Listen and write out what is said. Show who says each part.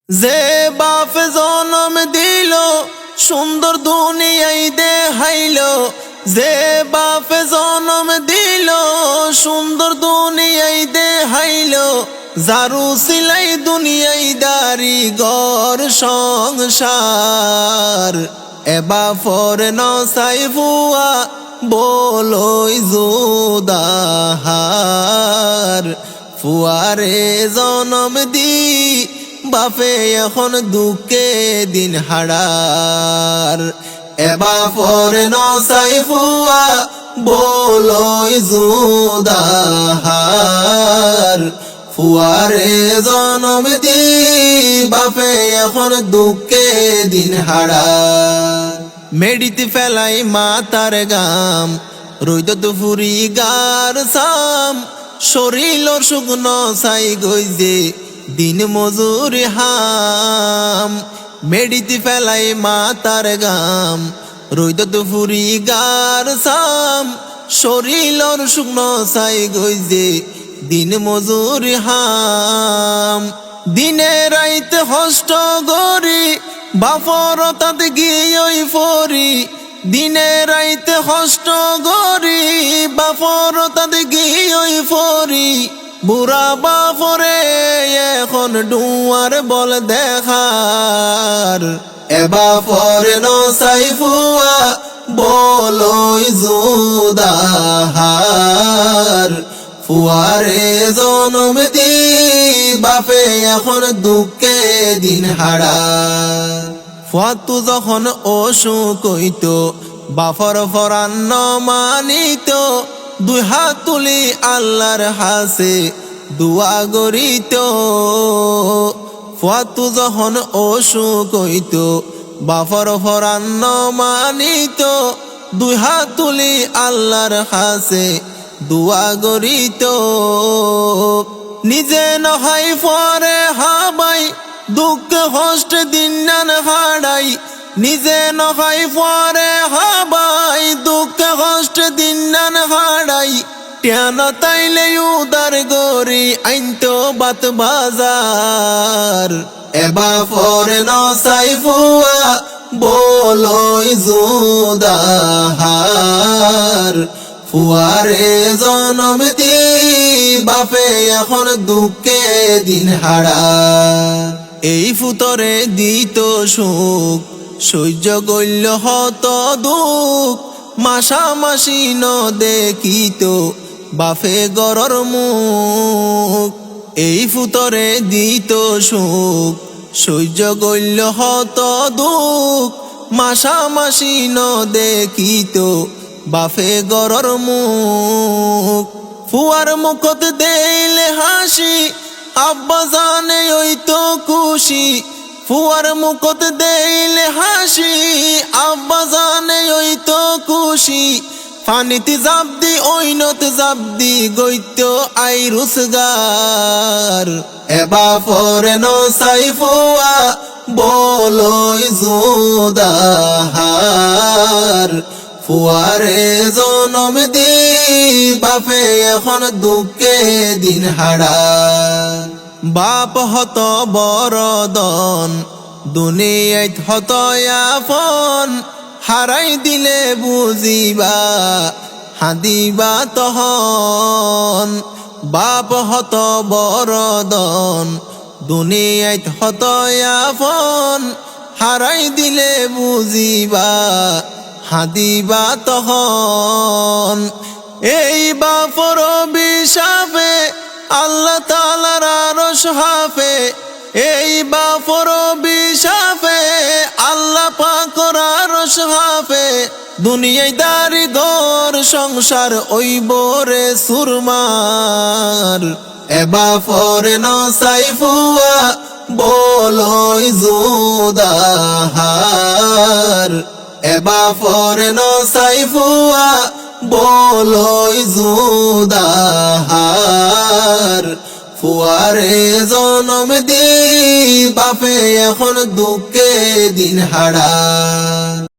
Speaker 1: যে বাপ জনম দিল সুন্দর দুনিয়াই দেখাইল, যে বাপ জনম দিল সুন্দর দুনিয়াই দেখাইল, জারু সিলাই দুনিয়াই দারি গর সংসার। এ বাপর নসাই ফুয়া বলই জুদাহার, ফুয়ারে জনম দি বাপে এখন দুঃখে দিন হারার। এ বাপর নসাই ফুয়া বলই জুদাহার, ফুয়ারে জনম দি বাপে এখন দুঃখে দিন হারার। মেডিতে ফেলাই মাতার গাম রইদত ফুরি গার সাম, শরীর শুকনো সাই গইজে দিন মজুর হাম। মেডিতে ফেলাই মাতার গাম রইদত ফুরি গার সাম, শরীর শুকনো সাই গইজে দিন মজুর হাম। দিনে রাইতে হষ্ট গরি বাপর তাত গিয়ে ফরি, দিনে রাইতে হষ্ট গরি বাপর তাত গিয়ে ফরি। বুড়া বাপরে এখন ডুয়ার বল দেখার, এ বাপর নসাই ফুয়া বলই জুদাহার, ফুয়ারে জনম দি বাপে এখন দুঃখে দিন হারার। ফুয়াতু যখন অসুখ হইত বাপর ফরান্ন মানিত, দুই হাত তুলি আল্লাহর হাসে দুয়া গরিত। ফুয়াতু যখন অসুখ হইত বাপর ফরান্ন মানিত, দুই হাত তুলি আল্লাহর হাসে দুয়া গরিত। নিজে নহাই পরে হাবাই দুঃখ হষ্ট দিন হারাই, নিজে নহাই পরে হাবাই দুঃখ হষ্ট দিন হারাই। টেন তাইলে উদার গরি আইনতো বাত বাজার, এ বাপর নসাই ফুয়া বলই জুদাহার, ফুয়ারে জনম দি বাপে এখন দুঃখে দিন হারার। এই ফুতরে দিত সুখ সহ্য গল্য হত দুঃখ, মাসামাসি ন দেখিত বাপে গরর মুখ। এই ফুতরে দিত সুখ সহ্য গল্য হত দুঃখ, মাসামাসি ন দেখিত বাপে গরর মুখ। ফুয়ার মুখত দেইলে হাসি আব্বা জানে ওই তো খুশি, ফুয়ার মুখত দেইলে হাসি আব্বা জানে ওই তো খুশি। পানিতে জাবদি ওইনত জাবদি গইত আই রুসগার, এ বাপর নসাই ফুয়া বলই জুদাহার, ফুয়ারে জনম দি বাপে এখন দুঃখে দিন হারার। বাপ হত বরদন দুনিয়াত হত আপন, হারাই দিলে বুঝিবা হাদিবা তহন। বাপ হত বরদন দুনিয়াত হত আপন, হারাই দিলে বুঝিবা হাদিবা তহন। এই বাপর অভিশাপে আল্লাহ তাআলার আরশ হাফে, এই বাপর অভিশাপে আল্লাহ পাকের আরশ হাফে। দুনিয়ায় দারি দর সংসার ওই বোরে সুরমার, এ বাপর নসাই ফুয়া বলই জুদাহার, এ বাপর নসাই ফুয়া বলই জুদাহার, ফুয়ারে জনম দি বাপে এখন দুঃখে দিন হারার।